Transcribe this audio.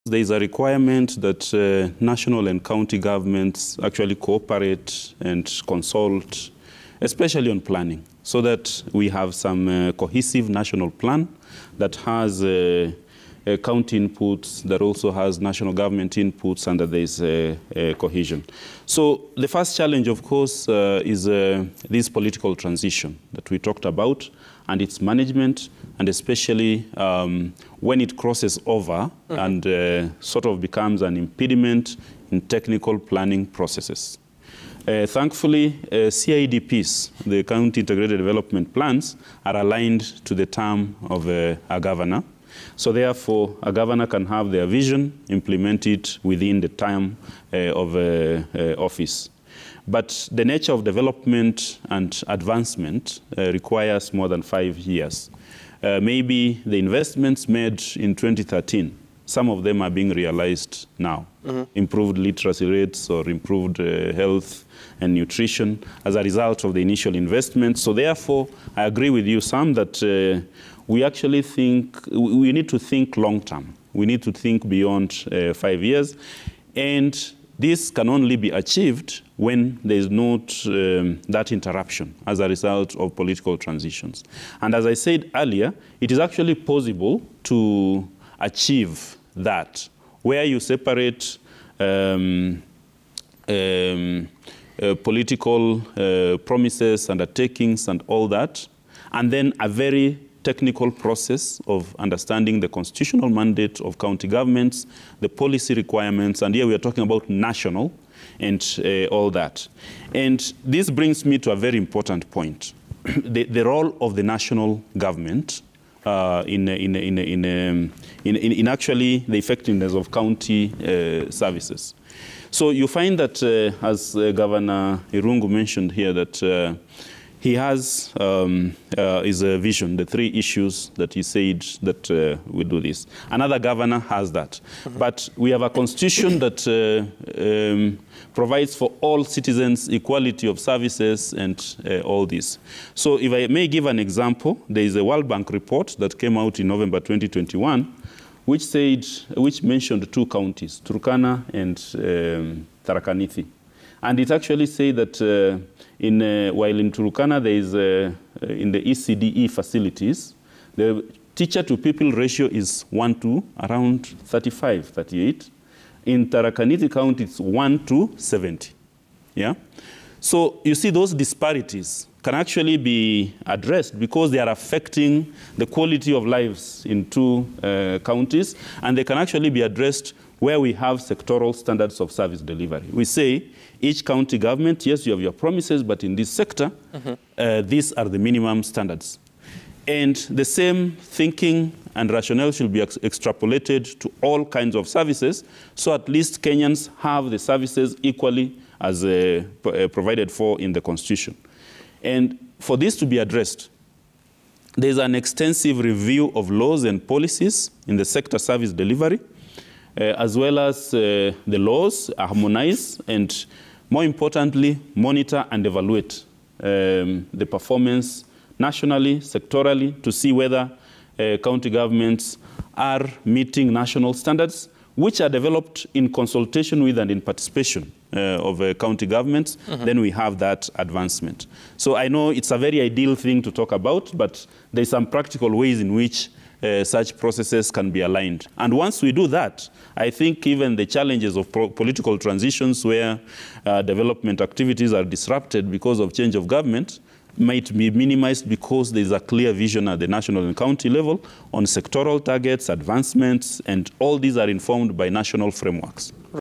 There is a requirement that national and county governments actually cooperate and consult, especially on planning, so that we have some cohesive national plan that has county inputs, that also has national government inputs, and that there is cohesion. So the first challenge, of course, is this political transition that we talked about, and its management, and especially when it crosses over and sort of becomes an impediment in technical planning processes. Thankfully, CIDPs, the County Integrated Development Plans, are aligned to the term of a governor. So therefore, a governor can have their vision, implement it within the time of office. But the nature of development and advancement requires more than 5 years. Maybe the investments made in 2013, some of them are being realized now. Improved literacy rates or improved health and nutrition as a result of the initial investment. So therefore, I agree with you, Sam, that we actually think, we need to think long term. We need to think beyond 5 years. And this can only be achieved when there is not that interruption as a result of political transitions. And as I said earlier, it is actually possible to achieve that, where you separate political promises, undertakings, and all that, and then a very technical process of understanding the constitutional mandate of county governments, the policy requirements, and here we are talking about national and all that. And this brings me to a very important point, the role of the national government in actually the effectiveness of county services. So you find that, as Governor Irungu mentioned here, that he has his vision, the 3 issues that he said that we do this. Another governor has that. But we have a constitution that provides for all citizens equality of services and all this. So if I may give an example, there is a World Bank report that came out in November 2021, which mentioned 2 counties, Turkana and Tharaka Nithi. And it actually said that while in Turkana there is, in the ECDE facilities, the teacher-to-pupil ratio is 1 to around 35, 38. In Tharaka Nithi County, it's 1 to 70. Yeah? So you see those disparities can actually be addressed because they are affecting the quality of lives in 2 counties, and they can actually be addressed where we have sectoral standards of service delivery. We say each county government, yes, you have your promises, but in this sector, these are the minimum standards. And the same thinking and rationale should be extrapolated to all kinds of services, so at least Kenyans have the services equally as provided for in the Constitution. And for this to be addressed, there is an extensive review of laws and policies in the sector service delivery, as well as the laws harmonize and, more importantly, monitor and evaluate the performance nationally, sectorally, to see whether county governments are meeting national standards, which are developed in consultation with and in participation of county governments. Then we have that advancement. So I know it's a very ideal thing to talk about, but there's some practical ways in which such processes can be aligned. And once we do that, I think even the challenges of political transitions where development activities are disrupted because of change of government might be minimized because there is a clear vision at the national and county level on sectoral targets, advancements, and all these are informed by national frameworks.